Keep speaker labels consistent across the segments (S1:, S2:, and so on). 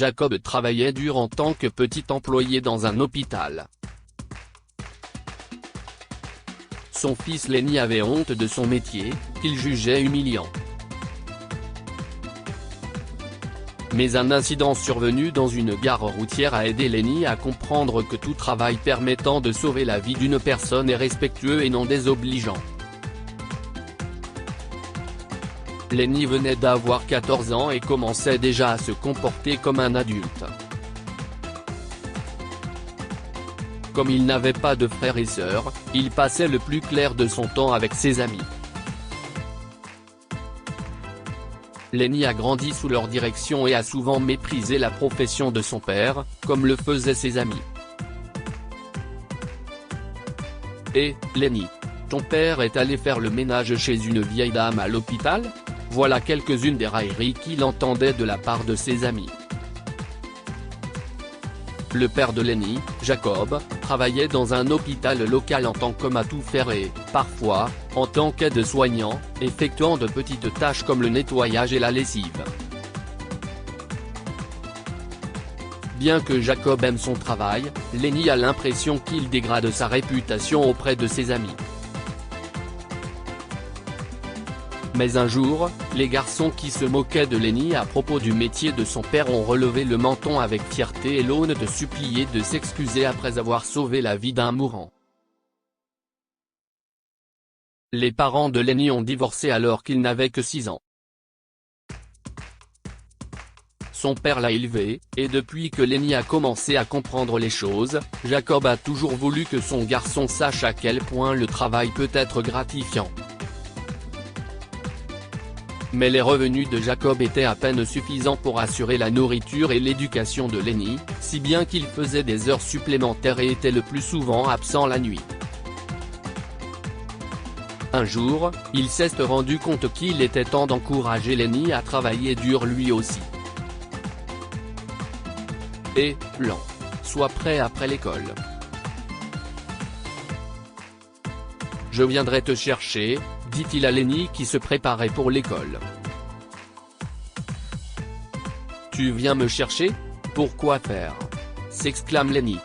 S1: Jacob travaillait dur en tant que petit employé dans un hôpital. Son fils Lenny avait honte de son métier, qu'il jugeait humiliant. Mais un incident survenu dans une gare routière a aidé Lenny à comprendre que tout travail permettant de sauver la vie d'une personne est respectueux et non désobligeant. Lenny venait d'avoir 14 ans et commençait déjà à se comporter comme un adulte. Comme il n'avait pas de frères et sœurs, il passait le plus clair de son temps avec ses amis. Lenny a grandi sous leur direction et a souvent méprisé la profession de son père, comme le faisaient ses amis. Et, Lenny, ton père est allé faire le ménage chez une vieille dame à l'hôpital ? Voilà quelques-unes des railleries qu'il entendait de la part de ses amis. Le père de Lenny, Jacob, travaillait dans un hôpital local en tant qu'homme à tout faire et, parfois, en tant qu'aide-soignant, effectuant de petites tâches comme le nettoyage et la lessive. Bien que Jacob aime son travail, Lenny a l'impression qu'il dégrade sa réputation auprès de ses amis. Mais un jour, les garçons qui se moquaient de Lenny à propos du métier de son père ont relevé le menton avec fierté et l'aune de supplier de s'excuser après avoir sauvé la vie d'un mourant. Les parents de Lenny ont divorcé alors qu'il n'avait que 6 ans. Son père l'a élevé, et depuis que Lenny a commencé à comprendre les choses, Jacob a toujours voulu que son garçon sache à quel point le travail peut être gratifiant. Mais les revenus de Jacob étaient à peine suffisants pour assurer la nourriture et l'éducation de Lenny, si bien qu'il faisait des heures supplémentaires et était le plus souvent absent la nuit. Un jour, il s'est rendu compte qu'il était temps d'encourager Lenny à travailler dur lui aussi. Et, plan. Sois prêt après l'école. Je viendrai te chercher, dit-il à Lenny qui se préparait pour l'école. Tu viens me chercher ? Pourquoi faire ? S'exclame Lenny.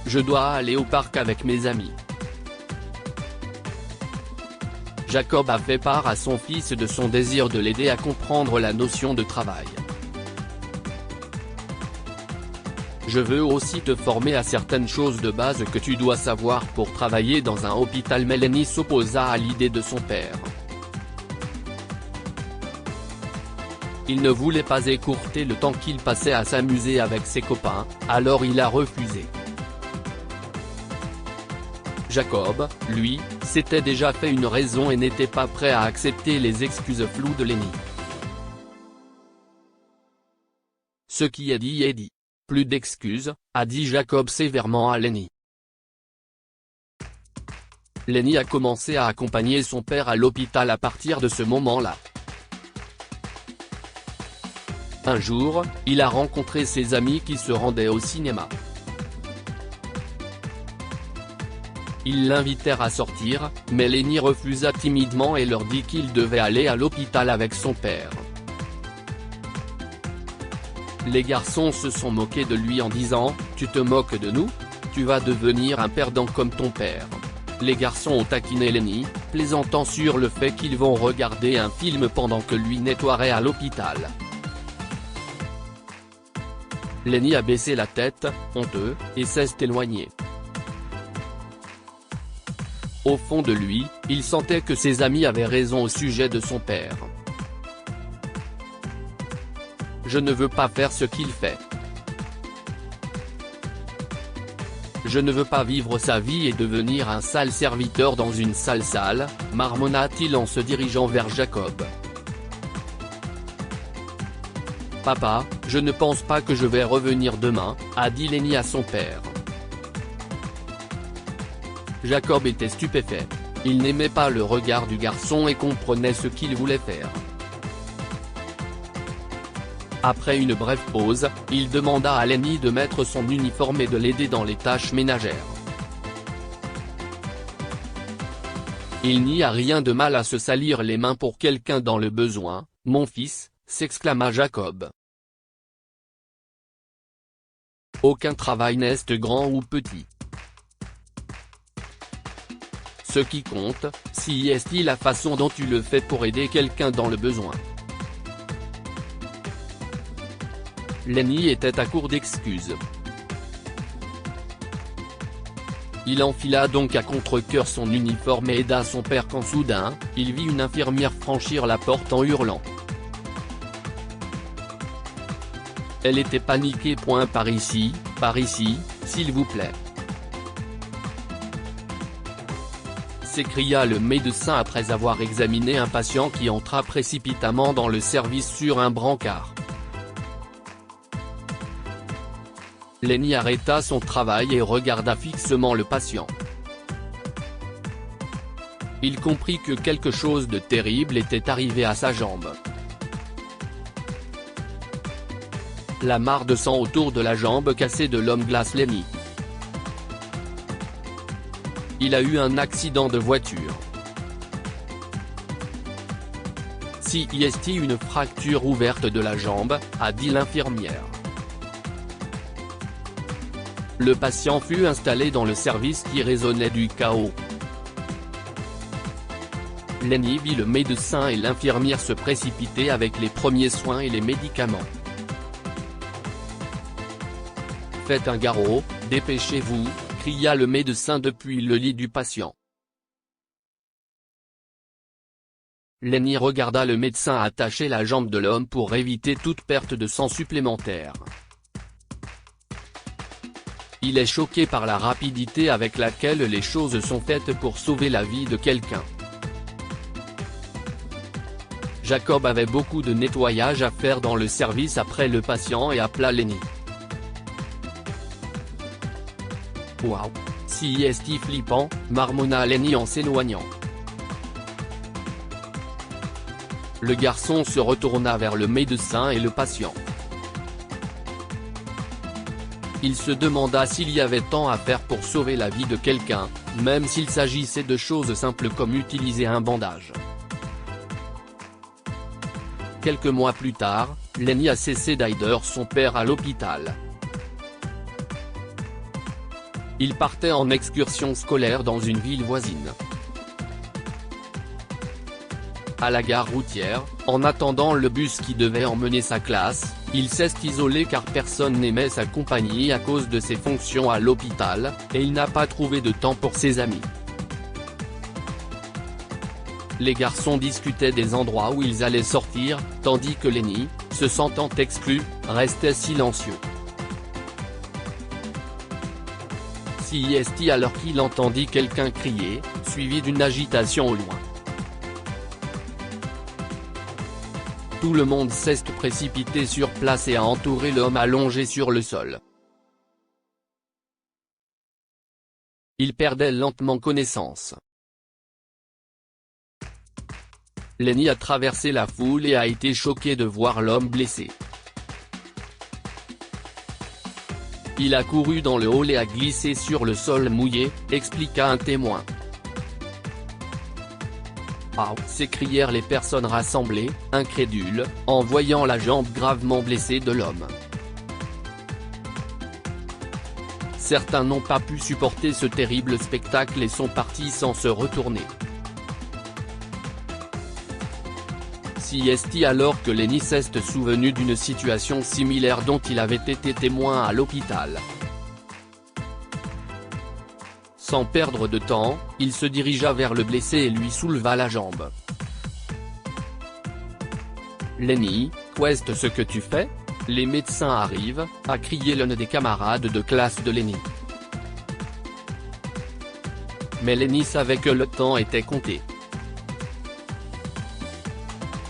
S1: Je dois aller au parc avec mes amis. Jacob a fait part à son fils de son désir de l'aider à comprendre la notion de travail. Je veux aussi te former à certaines choses de base que tu dois savoir pour travailler dans un hôpital, mais Lenny s'opposa à l'idée de son père. Il ne voulait pas écourter le temps qu'il passait à s'amuser avec ses copains, alors il a refusé. Jacob, lui, s'était déjà fait une raison et n'était pas prêt à accepter les excuses floues de Lenny. Ce qui est dit est dit. Plus d'excuses, a dit Jacob sévèrement à Lenny. Lenny a commencé à accompagner son père à l'hôpital à partir de ce moment-là. Un jour, il a rencontré ses amis qui se rendaient au cinéma. Ils l'invitèrent à sortir, mais Lenny refusa timidement et leur dit qu'il devait aller à l'hôpital avec son père. Les garçons se sont moqués de lui en disant « Tu te moques de nous ? Tu vas devenir un perdant comme ton père ». Les garçons ont taquiné Lenny, plaisantant sur le fait qu'ils vont regarder un film pendant que lui nettoierait à l'hôpital. Lenny a baissé la tête, honteux, et s'est éloigné. Au fond de lui, il sentait que ses amis avaient raison au sujet de son père. Je ne veux pas faire ce qu'il fait. Je ne veux pas vivre sa vie et devenir un sale serviteur dans une sale salle, marmonna-t-il en se dirigeant vers Jacob. Papa, je ne pense pas que je vais revenir demain, a dit Lenny à son père. Jacob était stupéfait. Il n'aimait pas le regard du garçon et comprenait ce qu'il voulait faire. Après une brève pause, il demanda à Lenny de mettre son uniforme et de l'aider dans les tâches ménagères. Il n'y a rien de mal à se salir les mains pour quelqu'un dans le besoin, mon fils, s'exclama Jacob. Aucun travail n'est grand ou petit. Ce qui compte, c'est la façon dont tu le fais pour aider quelqu'un dans le besoin. Lenny était à court d'excuses. Il enfila donc à contre-cœur son uniforme et aida son père quand soudain, il vit une infirmière franchir la porte en hurlant. Elle était paniquée. Par ici, s'il vous plaît. S'écria le médecin après avoir examiné un patient qui entra précipitamment dans le service sur un brancard. Lenny arrêta son travail et regarda fixement le patient. Il comprit que quelque chose de terrible était arrivé à sa jambe. La mare de sang autour de la jambe cassée de l'homme glace Lenny. Il a eu un accident de voiture. C'est une fracture ouverte de la jambe, a dit l'infirmière. Le patient fut installé dans le service qui résonnait du chaos. Lenny vit le médecin et l'infirmière se précipiter avec les premiers soins et les médicaments. Faites un garrot, dépêchez-vous, cria le médecin depuis le lit du patient. Lenny regarda le médecin attacher la jambe de l'homme pour éviter toute perte de sang supplémentaire. Il est choqué par la rapidité avec laquelle les choses sont faites pour sauver la vie de quelqu'un. Jacob avait beaucoup de nettoyage à faire dans le service après le patient et appela Lenny. Waouh, c'est flippant, marmonna Lenny en s'éloignant. Le garçon se retourna vers le médecin et le patient. Il se demanda s'il y avait tant à faire pour sauver la vie de quelqu'un, même s'il s'agissait de choses simples comme utiliser un bandage. Quelques mois plus tard, Lenny a cessé d'aider son père à l'hôpital. Il partait en excursion scolaire dans une ville voisine. À la gare routière, en attendant le bus qui devait emmener sa classe, il s'est isolé car personne n'aimait sa compagnie à cause de ses fonctions à l'hôpital, et il n'a pas trouvé de temps pour ses amis. Les garçons discutaient des endroits où ils allaient sortir, tandis que Lenny, se sentant exclu, restait silencieux. C'est alors qu'il entendit quelqu'un crier, suivi d'une agitation au loin. Tout le monde s'est précipité sur place et a entouré l'homme allongé sur le sol. Il perdait lentement connaissance. Lenny a traversé la foule et a été choqué de voir l'homme blessé. Il a couru dans le hall et a glissé sur le sol mouillé, expliqua un témoin. Ah, s'écrièrent les personnes rassemblées, incrédules, en voyant la jambe gravement blessée de l'homme. Certains n'ont pas pu supporter ce terrible spectacle et sont partis sans se retourner. C'est alors que Lenny s'est souvenu d'une situation similaire dont il avait été témoin à l'hôpital. Sans perdre de temps, il se dirigea vers le blessé et lui souleva la jambe. « Lenny, qu'est-ce que tu fais ? Les médecins arrivent », a crié l'un des camarades de classe de Lenny. Mais Lenny savait que le temps était compté.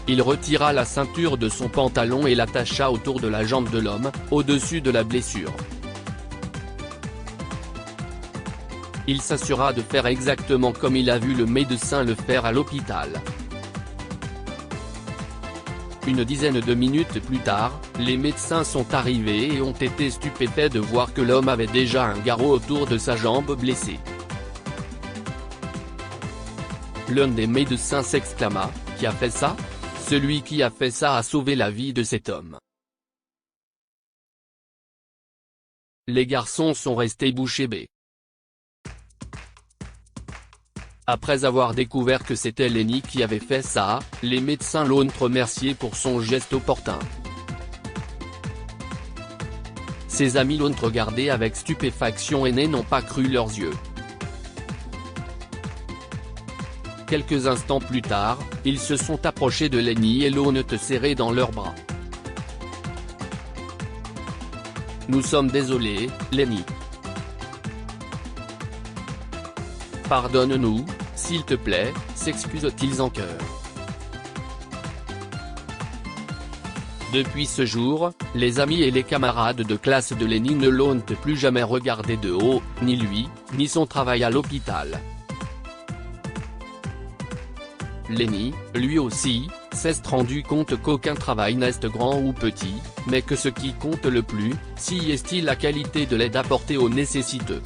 S1: Il retira la ceinture de son pantalon et l'attacha autour de la jambe de l'homme, au-dessus de la blessure. Il s'assura de faire exactement comme il a vu le médecin le faire à l'hôpital. Une dizaine de minutes plus tard, les médecins sont arrivés et ont été stupéfaits de voir que l'homme avait déjà un garrot autour de sa jambe blessée. L'un des médecins s'exclama : « Qui a fait ça ? Celui qui a fait ça a sauvé la vie de cet homme. Les garçons sont restés bouche bée. Après avoir découvert que c'était Lenny qui avait fait ça, les médecins l'ont remercié pour son geste opportun. Ses amis l'ont regardé avec stupéfaction et n'ont pas cru leurs yeux. Quelques instants plus tard, ils se sont approchés de Lenny et l'ont serré dans leurs bras. « Nous sommes désolés, Lenny. Pardonne-nous, s'il te plaît », s'excusent-ils en chœur. Depuis ce jour, les amis et les camarades de classe de Lenny ne l'ont plus jamais regardé de haut, ni lui, ni son travail à l'hôpital. Lenny, lui aussi, s'est rendu compte qu'aucun travail n'est grand ou petit, mais que ce qui compte le plus, si est-il la qualité de l'aide apportée aux nécessiteux.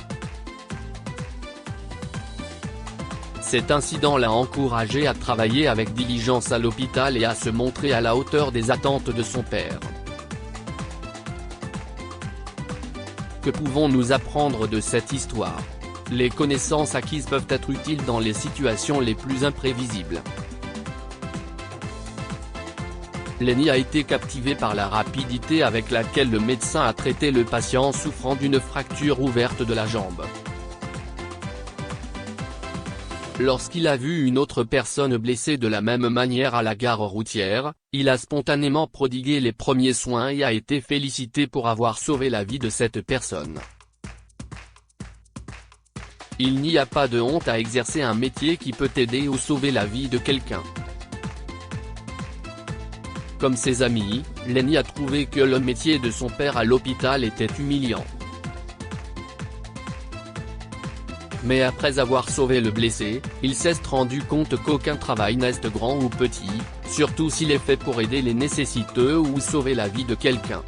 S1: Cet incident l'a encouragé à travailler avec diligence à l'hôpital et à se montrer à la hauteur des attentes de son père. Que pouvons-nous apprendre de cette histoire ? Les connaissances acquises peuvent être utiles dans les situations les plus imprévisibles. Lenny a été captivé par la rapidité avec laquelle le médecin a traité le patient souffrant d'une fracture ouverte de la jambe. Lorsqu'il a vu une autre personne blessée de la même manière à la gare routière, il a spontanément prodigué les premiers soins et a été félicité pour avoir sauvé la vie de cette personne. Il n'y a pas de honte à exercer un métier qui peut aider ou sauver la vie de quelqu'un. Comme ses amis, Lenny a trouvé que le métier de son père à l'hôpital était humiliant. Mais après avoir sauvé le blessé, il s'est rendu compte qu'aucun travail n'est grand ou petit, surtout s'il est fait pour aider les nécessiteux ou sauver la vie de quelqu'un.